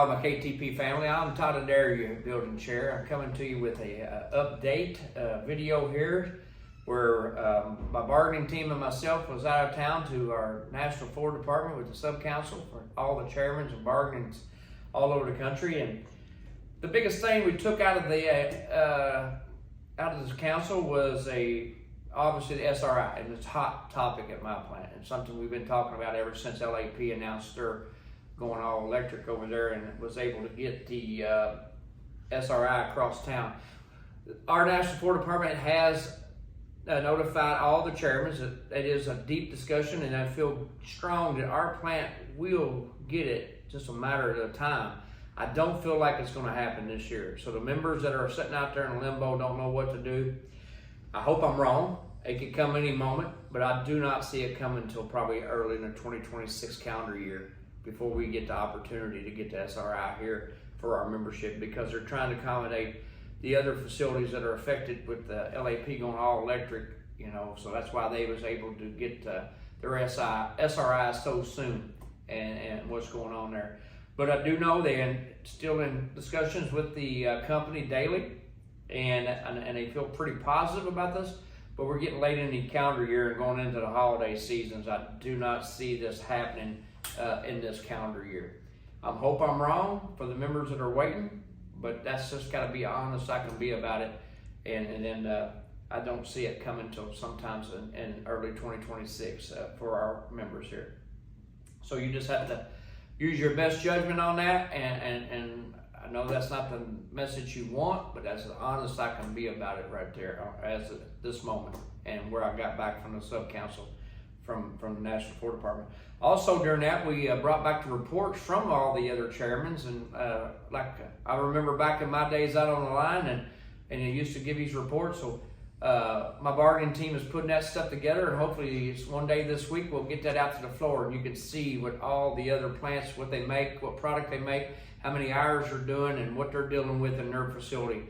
all my KTP family. I'm Todd Adair, your building chair. I'm coming to you with a update video here where my bargaining team and myself was out of town to our National Floor Department with the sub-council for all the chairmen and bargainings all over the country. And the biggest thing we took out of the this council was obviously the SRI, and it's a hot topic at my plant and something we've been talking about ever since LAP announced their going all electric over there and was able to get the SRI across town. Our National Floor Department has notified all the chairmen that it is a deep discussion, and I feel strong that our plant will get it, just a matter of time. I don't feel like it's going to happen this year. So the members that are sitting out there in limbo don't know what to do. I hope I'm wrong. It could come any moment, but I do not see it coming until probably early in the 2026 calendar year before we get the opportunity to get the SRI here for our membership, because they're trying to accommodate the other facilities that are affected with the LAP going all electric, so that's why they was able to get their SRI so soon and what's going on there. But I do know they're still in discussions with the company daily, and they feel pretty positive about this, but we're getting late in the calendar year and going into the holiday seasons. I do not see this happening in this calendar year. I hope I'm wrong for the members that are waiting, but that's just got to be honest I can be about it, and then I don't see it coming until sometimes in early 2026 for our members here. So you just have to use your best judgment on that, and I know that's not the message you want, but that's as honest I can be about it right there as of this moment, and where I got back from the sub-council from the National Floor Department. Also during that, we brought back the reports from all the other chairmen, and I remember back in my days out on the line, and they used to give these reports. So my bargaining team is putting that stuff together, and hopefully it's one day this week we'll get that out to the floor, and you can see what all the other plants, what they make, what product they make, how many hours they're doing, and what they're dealing with in their facility.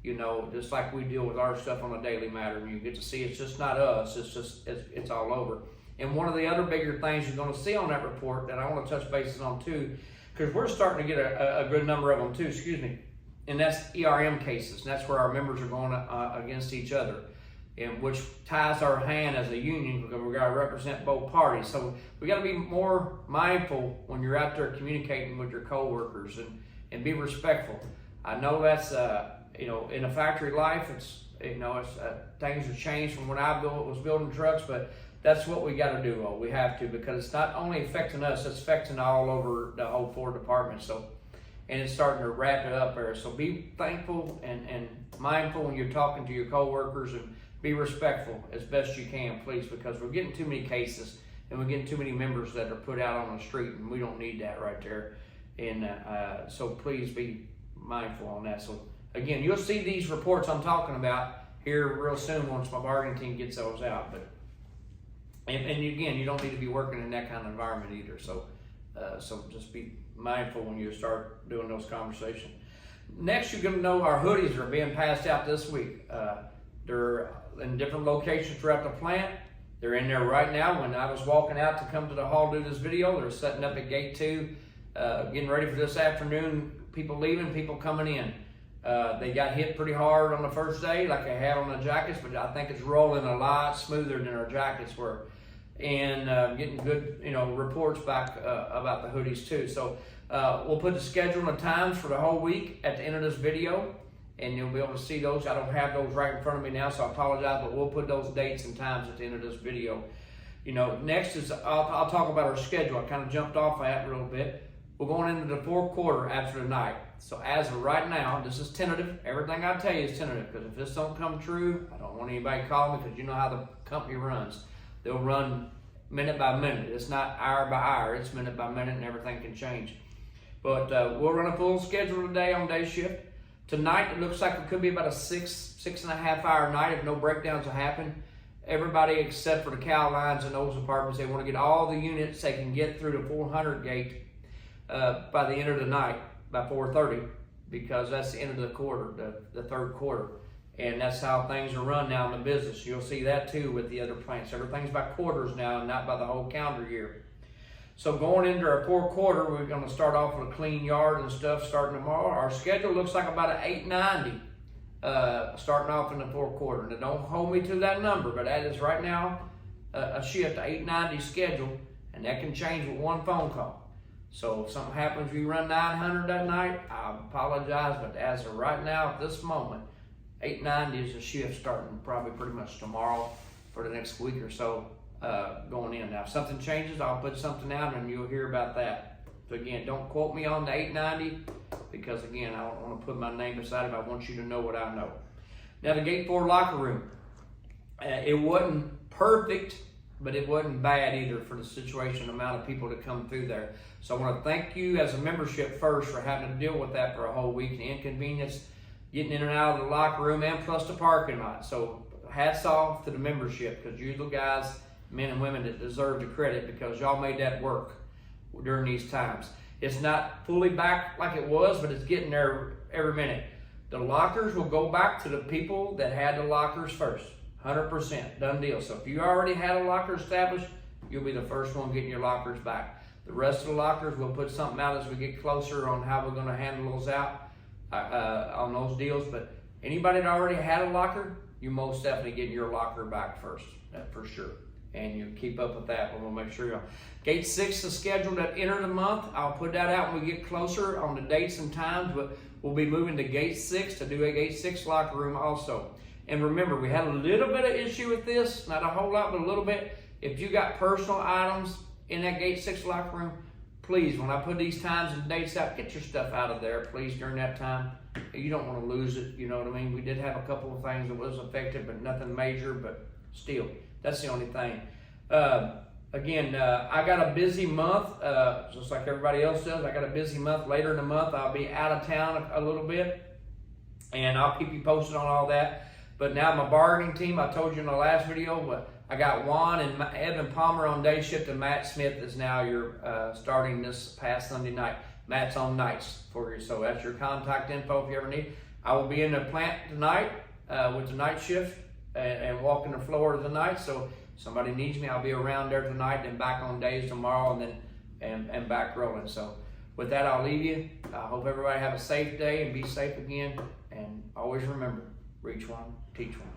Just like we deal with our stuff on a daily matter, and you get to see it's just not us, it's all over. And one of the other bigger things you're going to see on that report that I want to touch bases on too, because we're starting to get a good number of them too, and that's ERM cases. And that's where our members are going against each other, and which ties our hand as a union, because we got to represent both parties. So we got to be more mindful when you're out there communicating with your coworkers, and be respectful. I know that's in a factory life, things have changed from when I was building trucks, but that's what we got to do. We have to, because it's not only affecting us, it's affecting all over the whole floor department. So, and it's starting to wrap it up there. So be thankful and mindful when you're talking to your coworkers, and be respectful as best you can, please, because we're getting too many cases, and we're getting too many members that are put out on the street, and we don't need that right there. And so please be mindful on that. So again, you'll see these reports I'm talking about here real soon once my bargaining team gets those out. But and again, you don't need to be working in that kind of environment either. So just be mindful when you start doing those conversations. Next, you're going to know our hoodies are being passed out this week. They're in different locations throughout the plant. They're in there right now. When I was walking out to come to the hall to do this video, they're setting up at gate 2, getting ready for this afternoon. People leaving, people coming in. They got hit pretty hard on the first day, like they had on the jackets, but I think it's rolling a lot smoother than our jackets were, and getting good, reports back about the hoodies too. So we'll put the schedule and the times for the whole week at the end of this video, and you'll be able to see those. I don't have those right in front of me now, so I apologize, but we'll put those dates and times at the end of this video. Next is I'll talk about our schedule. I kind of jumped off that a little bit. We're going into the fourth quarter after tonight. So as of right now, this is tentative. Everything I tell you is tentative, because if this don't come true, I don't want anybody calling me, because you know how the company runs. They'll run minute by minute. It's not hour by hour. It's minute by minute, and everything can change. But we'll run a full schedule today on day shift. Tonight, it looks like it could be about a 6.5 hour night if no breakdowns will happen. Everybody except for the cow lines and those departments, they want to get all the units they can get through the 400 gate by the end of the night, by 4:30, because that's the end of the quarter, the third quarter. And that's how things are run now in the business. You'll see that too with the other plants. Everything's by quarters now and not by the whole calendar year. So going into our fourth quarter, we're going to start off with a clean yard and stuff starting tomorrow. Our schedule looks like about an 890 starting off in the fourth quarter. Now don't hold me to that number, but that is right now a shift, 890 schedule, and that can change with one phone call. So if something happens, we run 900 that night, I apologize, but as of right now, at this moment, 890 is a shift starting probably pretty much tomorrow for the next week or so going in. Now, if something changes, I'll put something out and you'll hear about that. So again, don't quote me on the 890 because again, I don't want to put my name beside it. I want you to know what I know. Now, the Gate 4 locker room, it wasn't perfect, but it wasn't bad either for the situation, amount of people that come through there. So I want to thank you as a membership first for having to deal with that for a whole week, the inconvenience getting in and out of the locker room and plus the parking lot. So hats off to the membership because you're the guys, men and women that deserve the credit because y'all made that work during these times. It's not fully back like it was, but it's getting there every minute. The lockers will go back to the people that had the lockers first. 100%, done deal. So if you already had a locker established, you'll be the first one getting your lockers back. The rest of the lockers, we'll put something out as we get closer on how we're gonna handle those out on those deals. But anybody that already had a locker, you most definitely get your locker back first, for sure. And you keep up with that, we'll make sure you're on. Gate 6 is scheduled at end of the month. I'll put that out when we get closer on the dates and times, but we'll be moving to Gate 6 to do a Gate 6 locker room also. And remember, we had a little bit of issue with this, not a whole lot, but a little bit. If you got personal items in that Gate 6 locker room, please, when I put these times and dates out, get your stuff out of there, please, during that time. You don't want to lose it, you know what I mean? We did have a couple of things that was affected, but nothing major, but still, that's the only thing. Again, I got a busy month, just like everybody else does. I got a busy month. Later in the month, I'll be out of town a little bit, and I'll keep you posted on all that. But now my bargaining team, I told you in the last video, but I got Juan and Evan Palmer on day shift, and Matt Smith is now your starting this past Sunday night. Matt's on nights for you, so that's your contact info if you ever need. I will be in the plant tonight with the night shift and walking the floor tonight. So if somebody needs me, I'll be around there tonight and back on days tomorrow and then and back rolling. So with that, I'll leave you. I hope everybody have a safe day and be safe again. And always remember, reach one, teach one.